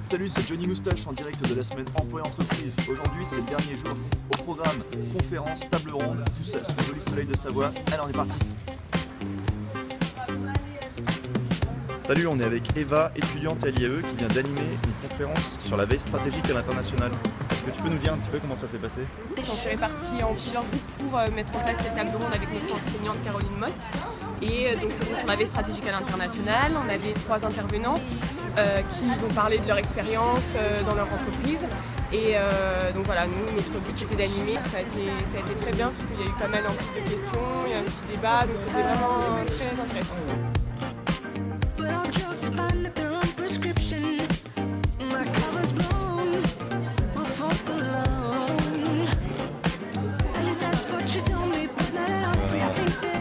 Salut, c'est Johnny Moustache en direct de la semaine Emploi et Entreprise. Aujourd'hui, c'est le dernier jour. Au programme, conférence, table ronde, tout ça sous le joli soleil de Savoie. Allez, on est parti. Salut, on est avec Eva, étudiante à l'IAE, qui vient d'animer une conférence sur la veille stratégique à l'international. Est-ce que tu peux nous dire un petit peu comment ça s'est passé? On s'est répartis en plusieurs groupes pour mettre en place cette table ronde avec notre enseignante Caroline Motte. Et donc c'était sur la veille stratégique à l'international. On avait 3 intervenants qui nous ont parlé de leur expérience dans leur entreprise. Et donc voilà, nous, notre but c'était d'animer. Ça a été très bien puisqu'il y a eu pas mal de questions, il y a eu un petit débat, donc c'était vraiment très intéressant.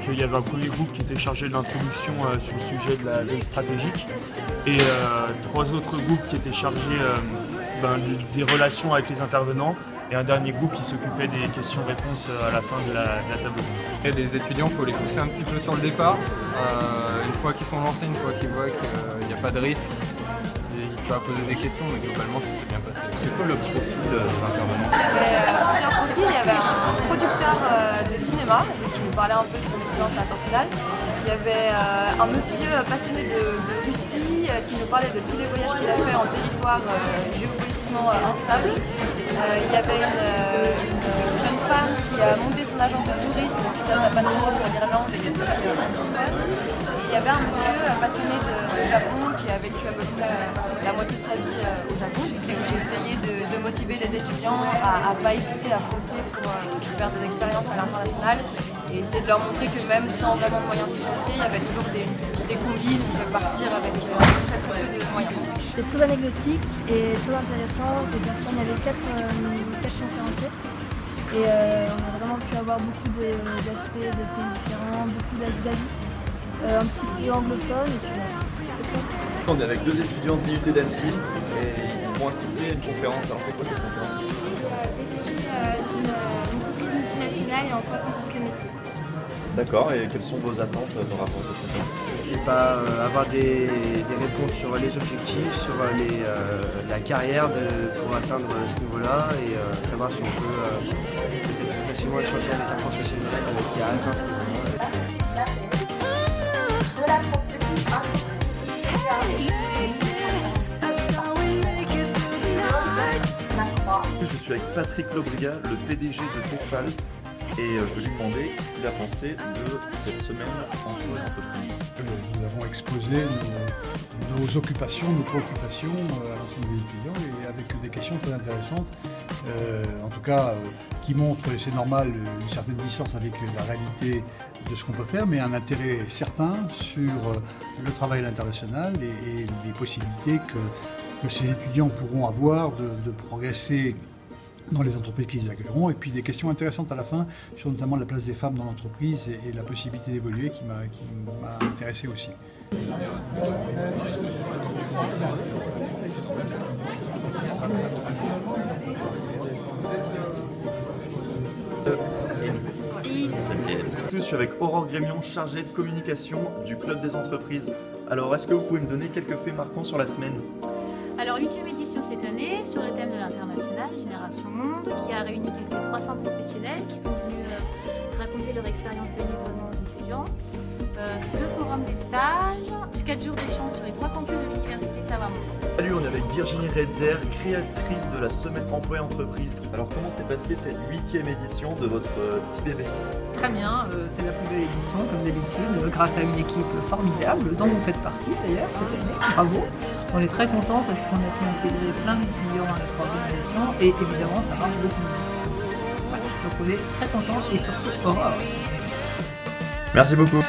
Il y avait un premier groupe qui était chargé de l'introduction sur le sujet de la veille stratégique et 3 autres groupes qui étaient chargés des relations avec les intervenants et un dernier groupe qui s'occupait des questions-réponses à la fin de la table ronde. Et les étudiants, il faut les pousser un petit peu sur le départ. Une fois qu'ils sont lancés, une fois qu'ils voient qu'il n'y a pas de risque, ils peuvent poser des questions, mais globalement ça s'est bien passé. C'est quoi le profil des intervenants? Il y avait plusieurs profils. Il y avait un producteur de cinéma qui nous parlait un peu de son expérience internationale. Il y avait un monsieur passionné de Russie qui nous parlait de tous les voyages qu'il a fait en territoire géopolitiquement instable. Il y avait une jeune femme qui a monté son agence de tourisme suite à sa passion pour l'Irlande et les pays francophones. Il y avait un monsieur passionné de Japon qui a vécu à peu près la moitié de sa vie au Japon. J'ai essayé de motiver les étudiants à ne pas hésiter à foncer pour faire des expériences à l'international et essayer de leur montrer que même sans vraiment de moyens financiers, il y avait toujours des combis, on pouvait partir avec très peu de moyens. C'était très anecdotique et très intéressant. Les personnes, il y avait 4 conférenciers et on a vraiment pu avoir beaucoup d'aspects de pays différents, beaucoup d'Asie, un petit peu anglophone et puis c'était cool. On est avec 2 étudiants de l'IUT d'Annecy et ils vont assister à une conférence. Alors c'est quoi cette conférence? D'une entreprise multinationale et en quoi consiste le métier. D'accord, et quelles sont vos attentes par rapport à cette conférence? Et avoir des réponses sur les objectifs, sur la carrière pour atteindre ce niveau-là et savoir si on peut peut-être plus facilement échanger avec un professionnel qui a atteint ce niveau-là. Je suis avec Patrick Lobriga, le PDG de Tefal, et je vais lui demander ce qu'il a pensé de cette semaine Emploi et Entreprise. Nous avons exposé nos occupations, nos préoccupations à l'ensemble des étudiants et avec des questions très intéressantes, en tout cas qui montrent, et c'est normal, une certaine distance avec la réalité de ce qu'on peut faire, mais un intérêt certain sur le travail à l'international et les possibilités que ces étudiants pourront avoir de progresser dans les entreprises qu'ils accueilleront, et puis des questions intéressantes à la fin sur notamment la place des femmes dans l'entreprise et la possibilité d'évoluer qui m'a intéressé aussi. Je suis avec Aurore Grémion, chargée de communication du Club des entreprises. Alors, est-ce que vous pouvez me donner quelques faits marquants sur la semaine? Alors, 8e édition cette année, sur le thème de l'international, Génération Monde, qui a réuni quelques 300 professionnels qui sont venus raconter leur expérience bénévolement aux étudiants. 2 forums des stages, 4 jours d'échange sur les 3 campus de l'université Savoie-Mont. Salut, on est avec Virginie Redzer, créatrice de la semaine Emploi et Entreprise. Alors, comment s'est passée cette 8e édition de votre petit bébé? Très bien, c'est la plus belle édition comme d'habitude, grâce à une équipe formidable dont vous faites partie d'ailleurs cette année. Bravo. On est très contents parce qu'on a pu intégrer plein d'étudiants à notre organisation et évidemment ça marche beaucoup. Voilà, donc on est très contents et surtout Aurore. Merci beaucoup.